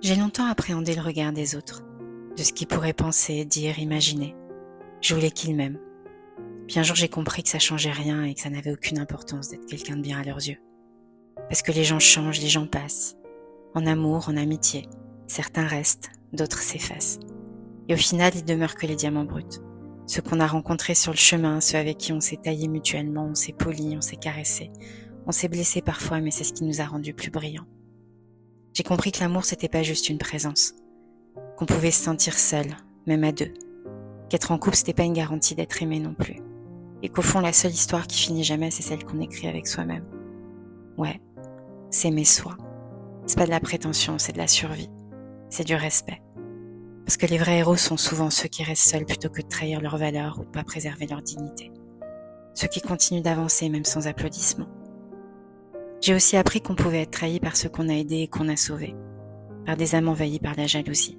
J'ai longtemps appréhendé le regard des autres, de ce qu'ils pourraient penser, dire, imaginer. Je voulais qu'ils m'aiment. Puis un jour j'ai compris que ça changeait rien et que ça n'avait aucune importance d'être quelqu'un de bien à leurs yeux. Parce que les gens changent, les gens passent. En amour, en amitié. Certains restent, d'autres s'effacent. Et au final, il demeure que les diamants bruts. Ceux qu'on a rencontrés sur le chemin, ceux avec qui on s'est taillé mutuellement, on s'est poli, on s'est caressé. On s'est blessé parfois, mais c'est ce qui nous a rendus plus brillants. J'ai compris que l'amour, c'était pas juste une présence. Qu'on pouvait se sentir seul, même à deux. Qu'être en couple, c'était pas une garantie d'être aimé non plus. Et qu'au fond, la seule histoire qui finit jamais, c'est celle qu'on écrit avec soi-même. Ouais, s'aimer soi. C'est pas de la prétention, c'est de la survie. C'est du respect. Parce que les vrais héros sont souvent ceux qui restent seuls plutôt que de trahir leurs valeurs ou de pas préserver leur dignité. Ceux qui continuent d'avancer même sans applaudissements. J'ai aussi appris qu'on pouvait être trahi par ceux qu'on a aidés et qu'on a sauvés. Par des âmes envahies par la jalousie.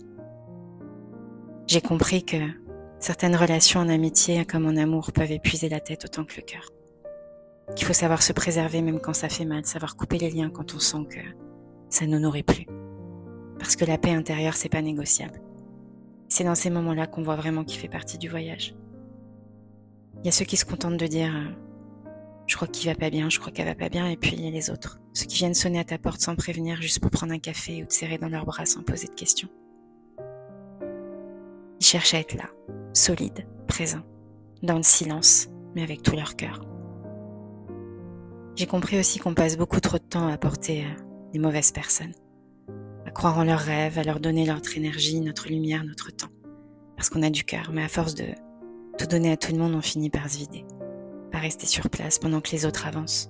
J'ai compris que certaines relations en amitié comme en amour peuvent épuiser la tête autant que le cœur. Qu'il faut savoir se préserver même quand ça fait mal, savoir couper les liens quand on sent que ça ne nous nourrit plus. Parce que la paix intérieure, c'est pas négociable. C'est dans ces moments-là qu'on voit vraiment qu'il fait partie du voyage. Il y a ceux qui se contentent de dire je crois qu'il va pas bien, je crois qu'elle va pas bien, et puis il y a les autres. Ceux qui viennent sonner à ta porte sans prévenir juste pour prendre un café ou te serrer dans leurs bras sans poser de questions. Ils cherchent à être là, solides, présents, dans le silence, mais avec tout leur cœur. J'ai compris aussi qu'on passe beaucoup trop de temps à porter des mauvaises personnes, à croire en leurs rêves, à leur donner notre énergie, notre lumière, notre temps. Parce qu'on a du cœur, mais à force de tout donner à tout le monde, on finit par se vider, par rester sur place pendant que les autres avancent.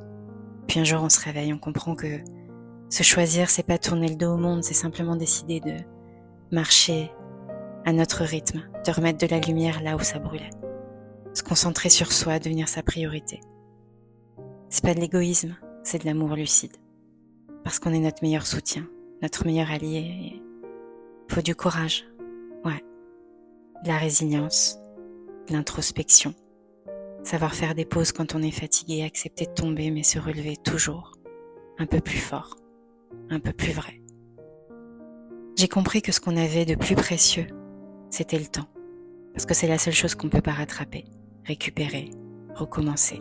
Puis un jour on se réveille, on comprend que se choisir, c'est pas tourner le dos au monde, c'est simplement décider de marcher à notre rythme, de remettre de la lumière là où ça brûlait. Se concentrer sur soi, devenir sa priorité. C'est pas de l'égoïsme, c'est de l'amour lucide. Parce qu'on est notre meilleur soutien, notre meilleur allié. Faut du courage, ouais. De la résilience, de l'introspection. Savoir faire des pauses quand on est fatigué, accepter de tomber mais se relever toujours. Un peu plus fort, un peu plus vrai. J'ai compris que ce qu'on avait de plus précieux, c'était le temps. Parce que c'est la seule chose qu'on peut pas rattraper, récupérer, recommencer.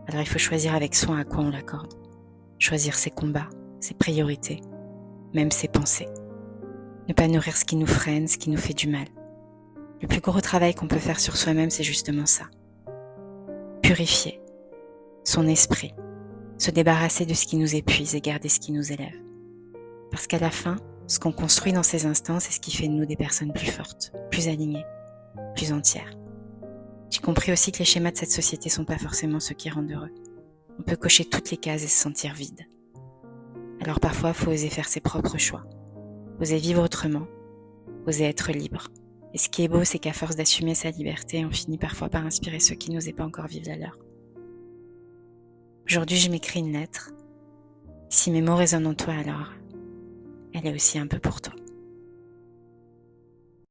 Alors il faut choisir avec soin à quoi on l'accorde. Choisir ses combats, ses priorités, même ses pensées. Ne pas nourrir ce qui nous freine, ce qui nous fait du mal. Le plus gros travail qu'on peut faire sur soi-même, c'est justement ça. Purifier son esprit, se débarrasser de ce qui nous épuise et garder ce qui nous élève. Parce qu'à la fin, ce qu'on construit dans ces instants, c'est ce qui fait de nous des personnes plus fortes, plus alignées, plus entières. J'ai compris aussi que les schémas de cette société sont pas forcément ceux qui rendent heureux. On peut cocher toutes les cases et se sentir vide. Alors parfois, faut oser faire ses propres choix. Oser vivre autrement. Oser être libre. Et ce qui est beau, c'est qu'à force d'assumer sa liberté, on finit parfois par inspirer ceux qui n'osaient pas encore vivre la leur. Aujourd'hui, je m'écris une lettre. Si mes mots résonnent en toi, alors elle est aussi un peu pour toi.